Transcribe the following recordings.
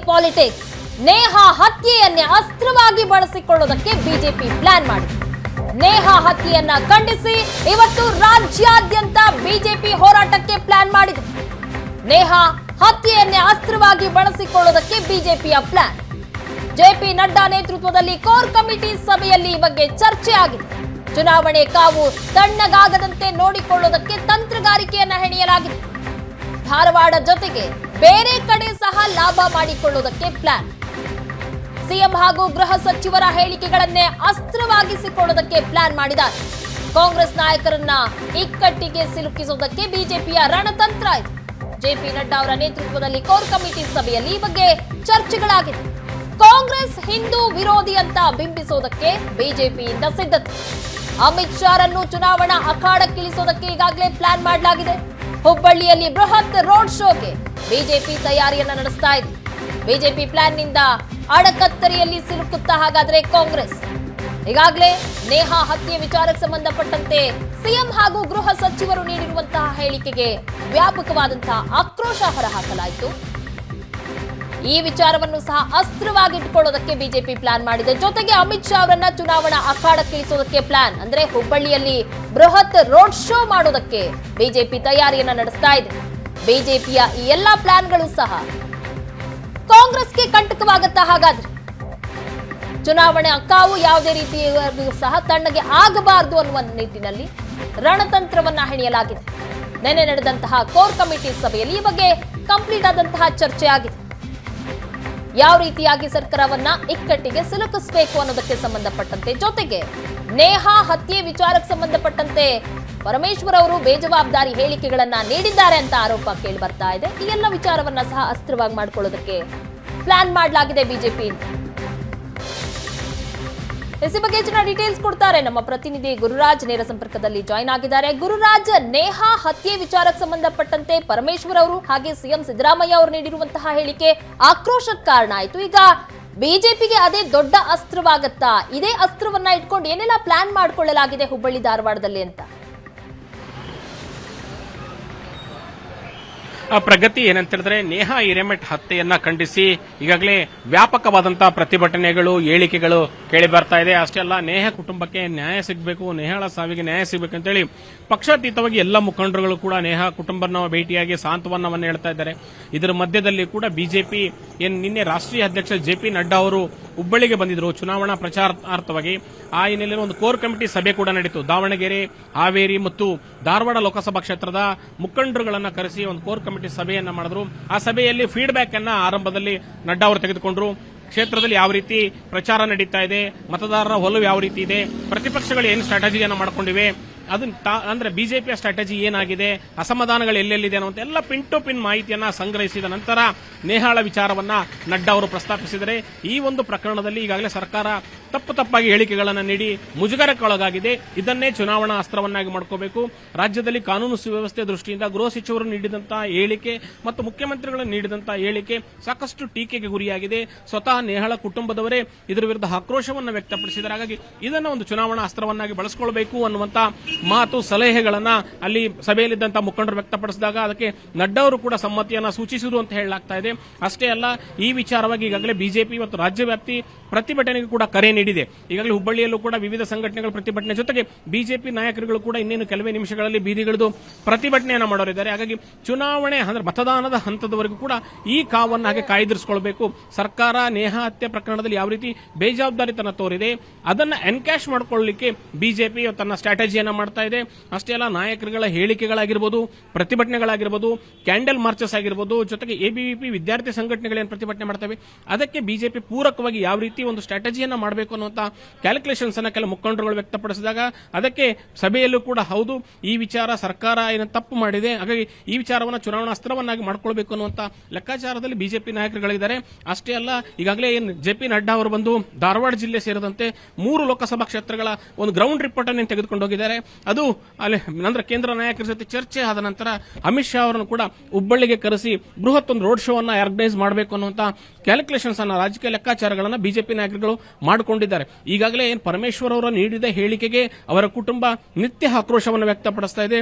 Politics. Neha ಹತ್ಯೆಯನ್ನೇ ಅಸ್ತ್ರವಾಗಿ ಬಳಸಿಕೊಳ್ಳುವುದಕ್ಕೆ BJP plan ಮಾಡಿದೆ. ನೇಹಾ ಹತ್ಯೆಯನ್ನ ಖಂಡಿಸಿ ಇವತ್ತು ರಾಜ್ಯಾದ್ಯಂತ ಬಿಜೆಪಿ ಹೋರಾಟಕ್ಕೆ ಪ್ಲಾನ್ ಮಾಡಿದೆ. ನೇಹಾ ಹತ್ಯೆಯನ್ನೇ ಅಸ್ತ್ರವಾಗಿ ಬಳಸಿಕೊಳ್ಳುವುದಕ್ಕೆ ಬಿಜೆಪಿಯ ಪ್ಲಾನ್. ಜೆಪಿ ನಡ್ಡಾ ನೇತೃತ್ವದಲ್ಲಿ ಕೋರ್ ಕಮಿಟಿ ಸಭೆಯಲ್ಲಿ ಈ ಬಗ್ಗೆ ಚರ್ಚೆ ಆಗಿದೆ. ಚುನಾವಣೆ ಕಾವು ತಣ್ಣಗಾಗದಂತೆ ನೋಡಿಕೊಳ್ಳುವುದಕ್ಕೆ ತಂತ್ರಗಾರಿಕೆಯನ್ನ ಹೆಣೆಯಲಾಗಿದೆ. ಧಾರವಾಡ ಜೊತೆಗೆ ಬೇರೆ ಕಡೆ ಸಹ ಲಾಭ ಮಾಡಿಕೊಳ್ಳುವುದಕ್ಕೆ ಪ್ಲಾನ್. ಸಿಎಂ ಹಾಗೂ ಗೃಹ ಸಚಿವರ ಹೇಳಿಕೆಗಳನ್ನೇ ಅಸ್ತ್ರವಾಗಿಸಿಕೊಳ್ಳುವುದಕ್ಕೆ ಪ್ಲಾನ್ ಮಾಡಿದ್ದಾರೆ. ಕಾಂಗ್ರೆಸ್ ನಾಯಕರನ್ನ ಇಕ್ಕಟ್ಟಿಗೆ ಸಿಲುಕಿಸುವುದಕ್ಕೆ ಬಿಜೆಪಿಯ ರಣತಂತ್ರ ಇದೆ. ಜೆಪಿ ನಡ್ಡಾ ಅವರ ನೇತೃತ್ವದಲ್ಲಿ ಕೋರ್ ಕಮಿಟಿ ಸಭೆಯಲ್ಲಿ ಈ ಬಗ್ಗೆ ಚರ್ಚೆಗಳಾಗಿದೆ. ಕಾಂಗ್ರೆಸ್ ಹಿಂದೂ ವಿರೋಧಿ ಅಂತ ಬಿಂಬಿಸುವುದಕ್ಕೆ ಬಿಜೆಪಿಯಿಂದ ಸಿದ್ಧತೆ. ಅಮಿತ್ ಶಾರನ್ನು ಚುನಾವಣಾ ಅಖಾಡಕ್ಕಿಳಿಸುವುದಕ್ಕೆ ಈಗಾಗಲೇ ಪ್ಲಾನ್ ಮಾಡಲಾಗಿದೆ. ಹುಬ್ಬಳ್ಳಿಯಲ್ಲಿ ಬೃಹತ್ ರೋಡ್ ಶೋಗೆ ಬಿಜೆಪಿ ತಯಾರಿಯನ್ನ ನಡೆಸ್ತಾ ಇದೆ. ಬಿಜೆಪಿ ಪ್ಲಾನ್ನಿಂದ ಅಡಕತ್ತರಿಯಲ್ಲಿ ಸಿಲುಕುತ್ತಾ ಹಾಗಾದ್ರೆ ಕಾಂಗ್ರೆಸ್. ಈಗಾಗಲೇ ನೇಹಾ ಹತ್ಯೆ ವಿಚಾರಕ್ಕೆ ಸಂಬಂಧಪಟ್ಟಂತೆ ಸಿಎಂ ಹಾಗೂ ಗೃಹ ಸಚಿವರು ನೀಡಿರುವಂತಹ ಹೇಳಿಕೆಗೆ ವ್ಯಾಪಕವಾದಂತಹ ಆಕ್ರೋಶ ಹೊರಹಾಕಲಾಯಿತು. ಈ ವಿಚಾರವನ್ನು ಸಹ ಅಸ್ತ್ರವಾಗಿಟ್ಟುಕೊಳ್ಳೋದಕ್ಕೆ ಬಿಜೆಪಿ ಪ್ಲಾನ್ ಮಾಡಿದೆ. ಜೊತೆಗೆ ಅಮಿತ್ ಶಾ ಅವರನ್ನ ಚುನಾವಣಾ ಅಖಾಡಕ್ಕಿಳಿಸೋದಕ್ಕೆ ಪ್ಲಾನ್, ಅಂದ್ರೆ ಹುಬ್ಬಳ್ಳಿಯಲ್ಲಿ ಬೃಹತ್ ರೋಡ್ ಶೋ ಮಾಡೋದಕ್ಕೆ ಬಿಜೆಪಿ ತಯಾರಿಯನ್ನ ನಡೆಸ್ತಾ ಇದೆ. ಬಿಜೆಪಿಯ ಈ ಎಲ್ಲಾ ಪ್ಲಾನ್ಗಳು ಸಹ ಕಾಂಗ್ರೆಸ್ಗೆ ಕಂಟಕವಾಗುತ್ತಾ ಹಾಗಾದ್ರೆ? ಚುನಾವಣೆ ಕಾವು ಯಾವುದೇ ರೀತಿಯೂ ಸಹ ತಣ್ಣಗೆ ಆಗಬಾರದು ಅನ್ನುವ ನಿಟ್ಟಿನಲ್ಲಿ ರಣತಂತ್ರವನ್ನ ಹೆಣೆಯಲಾಗಿದೆ. ನಿನ್ನೆ ನಡೆದಂತಹ ಕೋರ್ ಕಮಿಟಿ ಸಭೆಯಲ್ಲಿ ಈ ಬಗ್ಗೆ ಕಂಪ್ಲೀಟ್ ಆದಂತಹ ಚರ್ಚೆ ಆಗಿದೆ. ಯಾವ ರೀತಿಯಾಗಿ ಸರ್ಕಾರವನ್ನ ಇಕ್ಕಟ್ಟಿಗೆ ಸಿಲುಕಿಸಬೇಕು ಅನ್ನೋದಕ್ಕೆ ಸಂಬಂಧಪಟ್ಟಂತೆ, ಜೊತೆಗೆ ನೇಹಾ ಹತ್ಯೆ ವಿಚಾರಕ್ಕೆ ಸಂಬಂಧಪಟ್ಟಂತೆ ಪರಮೇಶ್ವರ್ ಅವರು ಬೇಜವಾಬ್ದಾರಿ ಹೇಳಿಕೆಗಳನ್ನ ನೀಡಿದ್ದಾರೆ ಅಂತ ಆರೋಪ ಕೇಳಿ ಬರ್ತಾ ಇದೆ. ಈ ಎಲ್ಲ ವಿಚಾರವನ್ನ ಸಹ ಅಸ್ತ್ರವಾಗಿ ಮಾಡಿಕೊಳ್ಳೋದಕ್ಕೆ ಪ್ಲಾನ್ ಮಾಡಲಾಗಿದೆ ಬಿಜೆಪಿ. ಈ ಬಗ್ಗೆ ಹೆಚ್ಚಿನ ಡೀಟೇಲ್ಸ್ ಕೊಡ್ತಾರೆ ನಮ್ಮ ಪ್ರತಿನಿಧಿ ಗುರುರಾಜ್, ನೇರ ಸಂಪರ್ಕದಲ್ಲಿ ಜಾಯಿನ್ ಆಗಿದ್ದಾರೆ. ಗುರುರಾಜ್, ನೇಹಾ ಹತ್ಯೆ ವಿಚಾರಕ್ಕೆ ಸಂಬಂಧಪಟ್ಟಂತೆ ಪರಮೇಶ್ವರ್ ಅವರು ಹಾಗೆ ಸಿಎಂ ಸಿದ್ದರಾಮಯ್ಯ ಅವರು ನೀಡಿರುವಂತಹ ಹೇಳಿಕೆ ಆಕ್ರೋಶಕ್ಕೆ ಕಾರಣ ಆಯಿತು. ಈಗ ಬಿಜೆಪಿಗೆ ಅದೇ ದೊಡ್ಡ ಅಸ್ತ್ರವಾಗತ್ತಾ? ಇದೇ ಅಸ್ತ್ರವನ್ನ ಇಟ್ಕೊಂಡು ಏನೆಲ್ಲ ಪ್ಲಾನ್ ಮಾಡಿಕೊಳ್ಳಲಾಗಿದೆ ಹುಬ್ಬಳ್ಳಿ ಧಾರವಾಡದಲ್ಲಿ ಅಂತ? ಪ್ರಗತಿ ಏನಂತ ಹೇಳಿದ್ರೆ, ನೇಹಾ ಹಿರೇಮಠ್ ಹತ್ಯೆಯನ್ನ ಖಂಡಿಸಿ ಈಗಾಗಲೇ ವ್ಯಾಪಕವಾದಂತಹ ಪ್ರತಿಭಟನೆಗಳು, ಹೇಳಿಕೆಗಳು ಕೇಳಿ ಬರ್ತಾ ಇದೆ. ಅಷ್ಟೇ ಅಲ್ಲ, ನೇಹಾ ಕುಟುಂಬಕ್ಕೆ ನ್ಯಾಯ ಸಿಗಬೇಕು, ನೇಹಾಳ ಸಾವಿಗೆ ನ್ಯಾಯ ಸಿಗಬೇಕು ಅಂತೇಳಿ ಪಕ್ಷಾತೀತವಾಗಿ ಎಲ್ಲ ಮುಖಂಡರುಗಳು ಕೂಡ ನೇಹಾ ಕುಟುಂಬನ ಭೇಟಿಯಾಗಿ ಸಾಂತ್ವನವನ್ನು ಹೇಳ್ತಾ ಇದ್ದಾರೆ. ಇದರ ಮಧ್ಯದಲ್ಲಿ ಕೂಡ ಬಿಜೆಪಿ ನಿನ್ನೆ ರಾಷ್ಟ್ರೀಯ ಅಧ್ಯಕ್ಷ ಜೆಪಿ ನಡ್ಡಾ ಅವರು ಹುಬ್ಬಳ್ಳಿಗೆ ಬಂದಿದ್ರು ಚುನಾವಣಾ ಪ್ರಚಾರಾರ್ಥವಾಗಿ. ಆ ಹಿನ್ನೆಲೆಯಲ್ಲಿ ಒಂದು ಕೋರ್ ಕಮಿಟಿ ಸಭೆ ಕೂಡ ನಡೆಯಿತು. ದಾವಣಗೆರೆ, ಹಾವೇರಿ ಮತ್ತು ಧಾರವಾಡ ಲೋಕಸಭಾ ಕ್ಷೇತ್ರದ ಮುಖಂಡರುಗಳನ್ನ ಕರೆಸಿ ಒಂದು ಕೋರ್ ಕಮಿಟಿ ಸಭೆಯನ್ನ ಮಾಡಿದ್ರು. ಆ ಸಭೆಯಲ್ಲಿ ಫೀಡ್ಬ್ಯಾಕ್ ಅನ್ನ ಆರಂಭದಲ್ಲಿ ನಡ್ಡಾ ಅವರು ತೆಗೆದುಕೊಂಡ್ರು. ಕ್ಷೇತ್ರದಲ್ಲಿ ಯಾವ ರೀತಿ ಪ್ರಚಾರ ನಡೀತಾ ಇದೆ, ಮತದಾರರ ಒಲವು ಯಾವ ರೀತಿ ಇದೆ, ಪ್ರತಿಪಕ್ಷಗಳು ಏನು ಸ್ಟ್ರಾಟಜಿಯನ್ನು ಮಾಡಿಕೊಂಡಿವೆ, ಅಂದ್ರೆ ಬಿಜೆಪಿಯ ಸ್ಟ್ರಾಟಜಿ ಏನಾಗಿದೆ, ಅಸಮಾಧಾನಗಳು ಎಲ್ಲೆಲ್ಲಿದೆ ಅನ್ನುವಂತ ಎಲ್ಲ ಪಿನ್ ಟು ಪಿನ್ ಮಾಹಿತಿಯನ್ನ ಸಂಗ್ರಹಿಸಿದ ನಂತರ ನೇಹಾಳ ವಿಚಾರವನ್ನ ನಡ್ಡಾ ಅವರು ಪ್ರಸ್ತಾಪಿಸಿದರೆ, ಈ ಒಂದು ಪ್ರಕರಣದಲ್ಲಿ ಈಗಾಗಲೇ ಸರ್ಕಾರ ತಪ್ಪಾಗಿ ಹೇಳಿಕೆಗಳನ್ನು ನೀಡಿ ಮುಜುಗರಕ್ಕೊಳಗಾಗಿದೆ. ಇದನ್ನೇ ಚುನಾವಣಾ ಅಸ್ತ್ರವನ್ನಾಗಿ ಮಾಡ್ಕೋಬೇಕು. ರಾಜ್ಯದಲ್ಲಿ ಕಾನೂನು ಸುವ್ಯವಸ್ಥೆ ದೃಷ್ಟಿಯಿಂದ ಗೃಹ ಸಚಿವರು ನೀಡಿದಂತಹ ಹೇಳಿಕೆ ಮತ್ತು ಮುಖ್ಯಮಂತ್ರಿಗಳು ನೀಡಿದಂತಹ ಹೇಳಿಕೆ ಸಾಕಷ್ಟು ಟೀಕೆಗೆ ಗುರಿಯಾಗಿದೆ. ಸ್ವತಃ ನೇಹಾಳ ಕುಟುಂಬದವರೇ ಇದರ ವಿರುದ್ಧ ಆಕ್ರೋಶವನ್ನು ವ್ಯಕ್ತಪಡಿಸಿದ್ದಾರೆ. ಹಾಗಾಗಿ ಇದನ್ನು ಒಂದು ಚುನಾವಣಾ ಅಸ್ತ್ರವನ್ನಾಗಿ ಬಳಸಿಕೊಳ್ಳಬೇಕು ಅನ್ನುವಂತ ಮಾತು, ಸಲಹೆಗಳನ್ನ ಅಲ್ಲಿ ಸಭೆಯಲ್ಲಿದ್ದಂತಹ ಮುಖಂಡರು ವ್ಯಕ್ತಪಡಿಸಿದಾಗ ಅದಕ್ಕೆ ನಡ್ಡಾ ಅವರು ಕೂಡ ಸಮ್ಮತಿಯನ್ನ ಸೂಚಿಸಿದರು ಅಂತ ಹೇಳಲಾಗ್ತಾ ಇದೆ. ಅಷ್ಟೇ ಅಲ್ಲ, ಈ ವಿಚಾರವಾಗಿ ಈಗಾಗಲೇ ಬಿಜೆಪಿ ಮತ್ತು ರಾಜ್ಯವ್ಯಾಪ್ತಿ ಪ್ರತಿಭಟನೆಗೆ ಕೂಡ ಕರೆ ನೀಡಿದೆ. ಈಗಾಗಲೇ ಹುಬ್ಬಳ್ಳಿಯಲ್ಲೂ ಕೂಡ ವಿವಿಧ ಸಂಘಟನೆಗಳ ಪ್ರತಿಭಟನೆ ಜೊತೆಗೆ ಬಿಜೆಪಿ ನಾಯಕರುಗಳು ಕೂಡ ಇನ್ನೇನು ಕೆಲವೇ ನಿಮಿಷಗಳಲ್ಲಿ ಬೀದಿಗಿಳಿದು ಪ್ರತಿಭಟನೆಯನ್ನು ಮಾಡೋರಿದ್ದಾರೆ. ಹಾಗಾಗಿ ಚುನಾವಣೆ ಅಂದ್ರೆ ಮತದಾನದ ಹಂತದವರೆಗೂ ಕೂಡ ಈ ಕಾವನ್ನು ಹಾಗೆ ಕಾಯ್ದಿರಿಸಿಕೊಳ್ಳಬೇಕು. ಸರ್ಕಾರ ನೇಹಾ ಹತ್ಯೆ ಪ್ರಕರಣದಲ್ಲಿ ಯಾವ ರೀತಿ ಬೇಜವಾಬ್ದಾರಿತನ ತೋರಿದೆ ಅದನ್ನ ಎನ್ಕ್ಯಾಶ್ ಮಾಡಿಕೊಳ್ಳಲಿಕ್ಕೆ ಬಿಜೆಪಿ ತನ್ನ ಸ್ಟ್ರಾಟಜಿಯನ್ನ ಮಾಡ್ತಾ ಇದೆ. ಅಷ್ಟೇ ಅಲ್ಲ, ನಾಯಕರುಗಳ ಹೇಳಿಕೆಗಳಾಗಿರ್ಬೋದು, ಪ್ರತಿಭಟನೆಗಳಾಗಿರ್ಬೋದು, ಕ್ಯಾಂಡಲ್ ಮಾರ್ಚಸ್ ಆಗಿರ್ಬೋದು, ಜೊತೆಗೆ ಎಬಿವಿಪಿ ವಿದ್ಯಾರ್ಥಿ ಸಂಘಟನೆಗಳೇನು ಪ್ರತಿಭಟನೆ ಮಾಡ್ತವೆ ಅದಕ್ಕೆ ಬಿಜೆಪಿ ಪೂರಕವಾಗಿ ಯಾವ ರೀತಿ ಒಂದು ಸ್ಟ್ರಾಟಜಿಯನ್ನ ಮಾಡಬೇಕು ಅನ್ನುವಂತ ಕ್ಯಾಲ್ಕುಲೇಷನ್ಸ್ ಅನ್ನ ಕೆಲ ಮುಖಂಡರುಗಳು ವ್ಯಕ್ತಪಡಿಸಿದಾಗ ಅದಕ್ಕೆ ಸಭೆಯಲ್ಲೂ ಕೂಡ ಹೌದು, ಈ ವಿಚಾರ ಸರ್ಕಾರ ಏನು ತಪ್ಪು ಮಾಡಿದೆ, ಹಾಗಾಗಿ ಈ ವಿಚಾರವನ್ನು ಚುನಾವಣಾ ಅಸ್ತ್ರವನ್ನಾಗಿ ಮಾಡಿಕೊಳ್ಬೇಕು ಅನ್ನುವಂತ ಲೆಕ್ಕಾಚಾರದಲ್ಲಿ ಬಿಜೆಪಿ ನಾಯಕರುಗಳಿದ್ದಾರೆ. ಅಷ್ಟೇ ಅಲ್ಲ, ಈಗಾಗಲೇ ಜೆಪಿ ನಡ್ಡಾ ಅವರು ಬಂದು ಧಾರವಾಡ ಜಿಲ್ಲೆ ಸೇರಿದಂತೆ 3 ಲೋಕಸಭಾ ಕ್ಷೇತ್ರಗಳ ಒಂದು ಗ್ರೌಂಡ್ ರಿಪೋರ್ಟ್ ಅನ್ನು ತೆಗೆದುಕೊಂಡು ಹೋಗಿದ್ದಾರೆ. ಅದು ಅಲ್ಲಿ ನಂತರ ಕೇಂದ್ರ ನಾಯಕರ ಜೊತೆ ಚರ್ಚೆ ಆದ ನಂತರ ಅಮಿತ್ ಶಾ ಅವರನ್ನು ಕೂಡ ಹುಬ್ಬಳ್ಳಿಗೆ ಕರೆಸಿ ಬೃಹತ್ ಒಂದು ರೋಡ್ ಶೋ ಅನ್ನ ಆರ್ಗನೈಸ್ ಮಾಡಬೇಕು ಅನ್ನುವಂತ ಕ್ಯಾಲ್ಕುಲೇಷನ್ಸ್ ಅನ್ನ, ರಾಜಕೀಯ ಲೆಕ್ಕಾಚಾರಗಳನ್ನ ಬಿಜೆಪಿ ನಾಯಕರುಗಳು ಮಾಡಿಕೊಂಡಿದ್ದಾರೆ. ಮಾಡಿಕೊಂಡಿದ್ದಾರೆ. ಈಗಾಗಲೇ ಏನು ಪರಮೇಶ್ವರ್ ಅವರು ನೀಡಿದ ಹೇಳಿಕೆಗೆ ಅವರ ಕುಟುಂಬ ನಿತ್ಯ ಆಕ್ರೋಶವನ್ನು ವ್ಯಕ್ತಪಡಿಸ್ತಾ ಇದೆ.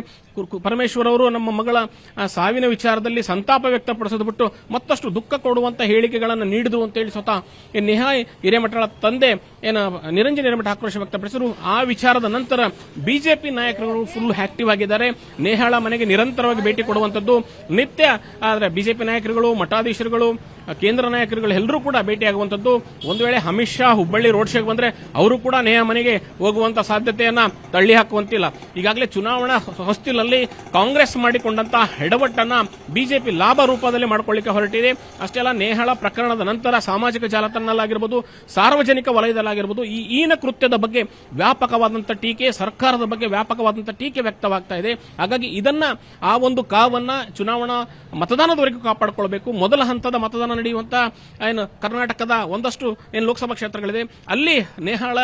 ಪರಮೇಶ್ವರ್ ಅವರು ನಮ್ಮ ಮಗಳ ಸಾವಿನ ವಿಚಾರದಲ್ಲಿ ಸಂತಾಪ ವ್ಯಕ್ತಪಡಿಸೋದು ಬಿಟ್ಟು ಮತ್ತಷ್ಟು ದುಃಖ ಕೊಡುವಂತ ಹೇಳಿಕೆಗಳನ್ನು ನೀಡಿದ್ರು ಅಂತ ಹೇಳಿ ಸ್ವತಃ ನೇಹಾ ಹಿರೇಮಠಳ ತಂದೆ ನಿರಂಜನ್ ಹಿರೇಮಠ ಆಕ್ರೋಶ ವ್ಯಕ್ತಪಡಿಸಿದರು. ಆ ವಿಚಾರದ ನಂತರ ಬಿಜೆಪಿ ನಾಯಕರು ಫುಲ್ ಆಕ್ಟಿವ್ ಆಗಿದ್ದಾರೆ. ನೇಹಾಳ ಮನೆಗೆ ನಿರಂತರವಾಗಿ ಭೇಟಿ ಕೊಡುವಂತದ್ದು ನಿತ್ಯ. ಆದರೆ ಬಿಜೆಪಿ ನಾಯಕರುಗಳು, ಮಠಾಧೀಶರುಗಳು, ಕೇಂದ್ರ ನಾಯಕರುಗಳು ಎಲ್ಲರೂ ಕೂಡ ಭೇಟಿಯಾಗುವಂತದ್ದು. ಒಂದು ವೇಳೆ ಅಮಿತ್ ಶಾ ಹುಬ್ಬಳ್ಳಿ ರೋಡ್ ಶೋಗೆ ಬಂದ್ರೆ ಅವರು ಕೂಡ ನೇಹಾ ಮನೆಗೆ ಹೋಗುವಂತ ಸಾಧ್ಯತೆಯನ್ನ ತಳ್ಳಿ ಹಾಕುವಂತಿಲ್ಲ. ಈಗಾಗಲೇ ಚುನಾವಣಾ ಹೊಸ್ತಿಲಲ್ಲಿ ಕಾಂಗ್ರೆಸ್ ಮಾಡಿಕೊಂಡಂತ ಎಡವಟ್ಟನ್ನ ಬಿಜೆಪಿ ಲಾಭ ರೂಪದಲ್ಲಿ ಮಾಡಿಕೊಳ್ಳಿಕ್ಕೆ ಹೊರಟಿದೆ. ಅಷ್ಟೇ ಅಲ್ಲ, ನೇಹಾಳ ಪ್ರಕರಣದ ನಂತರ ಸಾಮಾಜಿಕ ಜಾಲತಾಣದಲ್ಲಾಗಿರ್ಬೋದು, ಸಾರ್ವಜನಿಕ ವಲಯದಲ್ಲಾಗಿರ್ಬೋದು ಈ ಈನ ಕೃತ್ಯದ ಬಗ್ಗೆ ವ್ಯಾಪಕವಾದಂತಹ ಟೀಕೆ, ಸರ್ಕಾರದ ಬಗ್ಗೆ ವ್ಯಾಪಕವಾದಂತಹ ಟೀಕೆ ವ್ಯಕ್ತವಾಗ್ತಾ ಇದೆ. ಹಾಗಾಗಿ ಇದನ್ನ ಆ ಒಂದು ಕಾವನ್ನ ಚುನಾವಣಾ ಮತದಾನದವರೆಗೂ ಕಾಪಾಡಿಕೊಳ್ಳಬೇಕು. ಮೊದಲ ಹಂತದ ಮತದಾನ ನಡೆಯುವಂತ ಏನು ಕರ್ನಾಟಕದ ಒಂದಷ್ಟು ಏನು ಲೋಕಸಭಾ ಕ್ಷೇತ್ರಗಳಿದೆ, ಅಲ್ಲಿ ನೇಹಾಳ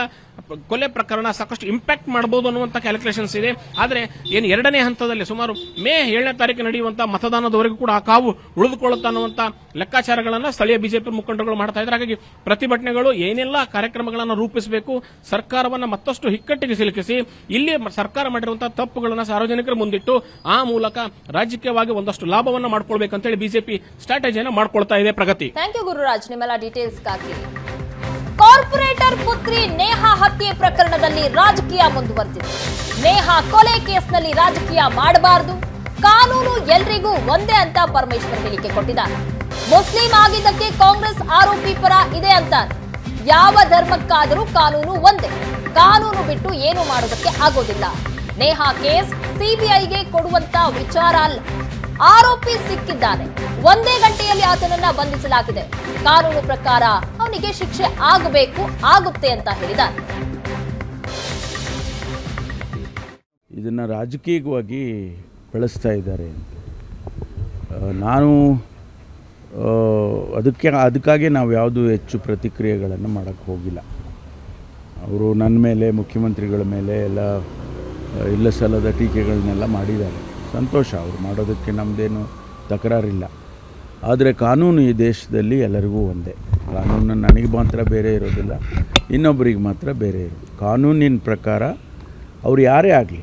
ಕೊಲೆ ಪ್ರಕರಣ ಸಾಕಷ್ಟು ಇಂಪ್ಯಾಕ್ಟ್ ಮಾಡಬಹುದು ಅನ್ನುವಂತ ಕ್ಯಾಲ್ಕುಲೇಷನ್ಸ್ ಇದೆ. ಆದರೆ ಏನು ಎರಡನೇ ಹಂತದಲ್ಲಿ ಸುಮಾರು ಮೇ 7ನೇ ತಾರೀಕು ನಡೆಯುವಂತಹ ಮತದಾನದವರೆಗೂ ಕೂಡ ಆ ಕಾವು ಉಳಿದುಕೊಳ್ಳುತ್ತಾ ಅನ್ನುವಂತ ಲೆಕ್ಕಾಚಾರಗಳನ್ನು ಸ್ಥಳೀಯ ಬಿಜೆಪಿ ಮುಖಂಡರುಗಳು ಮಾಡ್ತಾ ಇದ್ದಾರೆ. ಹಾಗಾಗಿ ಪ್ರತಿಭಟನೆಗಳು ಏನೆಲ್ಲ ಕಾರ್ಯಕ್ರಮಗಳನ್ನು ರೂಪಿಸಬೇಕು, ಸರ್ಕಾರವನ್ನು ಮತ್ತಷ್ಟು ಹಿಕ್ಕಟ್ಟಿಗೆ ಸಿಲುಕಿಸಿ ಇಲ್ಲಿ ಸರ್ಕಾರ ಮಾಡಿರುವಂತಹ ತಪ್ಪುಗಳನ್ನು ಸಾರ್ವಜನಿಕರ ಮುಂದಿಟ್ಟು ಆ ಮೂಲಕ ರಾಜಕೀಯವಾಗಿ ಒಂದಷ್ಟು ಲಾಭವನ್ನು ಮಾಡಿಕೊಳ್ಬೇಕಂತ ಹೇಳಿ ಬಿಜೆಪಿ ಸ್ಟ್ರಾಟಜಿಯನ್ನು ಮಾಡ್ಕೊಳ್ತಾ ಇದೆ. ಪ್ರಗತಿ. ಥ್ಯಾಂಕ್ ಯು ಗುರುರಾಜ್, ನಿಮ್ಮೆಲ್ಲ ಡೀಟೇಲ್ಸ್ಗಾಗಿ. ಕಾರ್ಪೊರೇಟರ್ ಪುತ್ರಿ ನೇಹಾ ಹತ್ಯೆ ಪ್ರಕರಣದಲ್ಲಿ ರಾಜಕೀಯ ಮುಂದುವರೆದಿದೆ. ನೇಹಾ ಕೊಲೆ ಕೇಸ್ನಲ್ಲಿ ರಾಜಕೀಯ ಮಾಡಬಾರದು, ಕಾನೂನು ಎಲ್ರಿಗೂ ಒಂದೇ ಅಂತ ಪರಮೇಶ್ವರ್ ಹೇಳಿಕೆ ಕೊಟ್ಟಿದ್ದಾರೆ. ಮುಸ್ಲಿಂ ಆಗಿದ್ದಕ್ಕೆ ಕಾಂಗ್ರೆಸ್ ಆರೋಪಿ ಪರ ಇದೆ ಅಂತಾರೆ. ಯಾವ ಧರ್ಮಕ್ಕಾದರೂ ಕಾನೂನು ಒಂದೇ, ಕಾನೂನು ಬಿಟ್ಟು ಏನು ಮಾಡೋದಕ್ಕೆ ಆಗೋದಿಲ್ಲ. ನೇಹಾ ಕೇಸ್ ಸಿಬಿಐಗೆ ಕೊಡುವಂತ ವಿಚಾರ ಅಲ್ಲ. ಆರೋಪಿ ಸಿಕ್ಕಿದ್ದಾನೆ, ಒಂದೇ ಗಂಟೆಯಲ್ಲಿ ಆತನನ್ನ ಬಂಧಿಸಲಾಗಿದೆ. ಕಾನೂನು ಪ್ರಕಾರ ಅವನಿಗೆ ಶಿಕ್ಷೆ ಆಗಬೇಕು, ಆಗುತ್ತೆ ಅಂತ ಹೇಳಿದ್ದಾರೆ. ಇದನ್ನು ರಾಜಕೀಯವಾಗಿ ಬಳಸ್ತಾ ಇದ್ದಾರೆ. ನಾನು ಅದಕ್ಕಾಗಿ ನಾವು ಯಾವುದು ಹೆಚ್ಚು ಪ್ರತಿಕ್ರಿಯೆಗಳನ್ನು ಮಾಡೋಕ್ಕೆ ಹೋಗಿಲ್ಲ. ಅವರು ನನ್ನ ಮೇಲೆ, ಮುಖ್ಯಮಂತ್ರಿಗಳ ಮೇಲೆ ಎಲ್ಲ ಇಲ್ಲ ಸಲ್ಲದ ಟೀಕೆಗಳನ್ನೆಲ್ಲ ಮಾಡಿದ್ದಾರೆ. ಸಂತೋಷ, ಅವರು ಮಾಡೋದಕ್ಕೆ ನಮ್ಮದೇನು ತಕರಾರಿಲ್ಲ. ಆದರೆ ಕಾನೂನು ಈ ದೇಶದಲ್ಲಿ ಎಲ್ಲರಿಗೂ ಒಂದೇ. ಕಾನೂನು ನನಗೆ ಮಾತ್ರ ಬೇರೆ ಇರೋದಿಲ್ಲ, ಇನ್ನೊಬ್ಬರಿಗೆ ಮಾತ್ರ ಬೇರೆ ಇರೋದು. ಕಾನೂನಿನ ಪ್ರಕಾರ ಅವ್ರು ಯಾರೇ ಆಗಲಿ,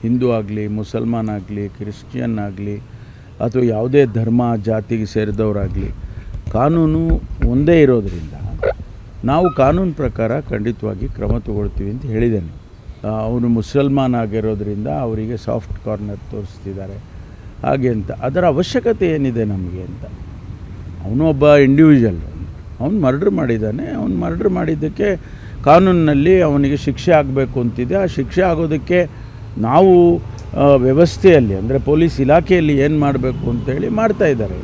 ಹಿಂದೂ ಆಗಲಿ, ಮುಸಲ್ಮಾನ್ ಆಗಲಿ, ಕ್ರಿಶ್ಚಿಯನ್ ಆಗಲಿ, ಅಥವಾ ಯಾವುದೇ ಧರ್ಮ ಜಾತಿಗೆ ಸೇರಿದವರಾಗಲಿ, ಕಾನೂನು ಒಂದೇ ಇರೋದರಿಂದ ನಾವು ಕಾನೂನು ಪ್ರಕಾರ ಖಂಡಿತವಾಗಿ ಕ್ರಮ ತಗೊಳ್ತೀವಿ ಅಂತ ಹೇಳಿದ್ದೇನೆ. ಅವನು ಮುಸಲ್ಮಾನ್ ಆಗಿರೋದ್ರಿಂದ ಅವರಿಗೆ ಸಾಫ್ಟ್ ಕಾರ್ನರ್ ತೋರಿಸ್ತಿದ್ದಾರೆ ಹಾಗೆ ಅಂತ. ಅದರ ಅವಶ್ಯಕತೆ ಏನಿದೆ ನಮಗೆ ಅಂತ. ಅವನು ಒಬ್ಬ ಇಂಡಿವಿಜುವಲ್, ಅವನು ಮರ್ಡ್ರ್ ಮಾಡಿದ್ದಾನೆ. ಅವನು ಮರ್ಡ್ರ್ ಮಾಡಿದ್ದಕ್ಕೆ ಕಾನೂನಿನಲ್ಲಿ ಅವನಿಗೆ ಶಿಕ್ಷೆ ಆಗಬೇಕು ಅಂತಿದೆ. ಆ ಶಿಕ್ಷೆ ಆಗೋದಕ್ಕೆ ನಾವು ವ್ಯವಸ್ಥೆಯಲ್ಲಿ, ಅಂದರೆ ಪೊಲೀಸ್ ಇಲಾಖೆಯಲ್ಲಿ ಏನು ಮಾಡಬೇಕು ಅಂತೇಳಿ ಮಾಡ್ತಾ ಇದ್ದಾರೆ.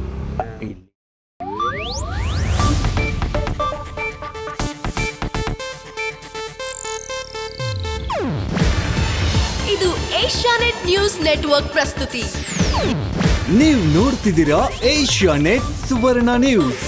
ಇದು ಏಷ್ಯಾನೆಟ್ ನ್ಯೂಸ್ ನೆಟ್ವರ್ಕ್ ಪ್ರಸ್ತುತಿ. ನೀವು ನೋಡ್ತಿದ್ದೀರಾ ಏಷ್ಯಾನೆಟ್ ಸುವರ್ಣ ನ್ಯೂಸ್.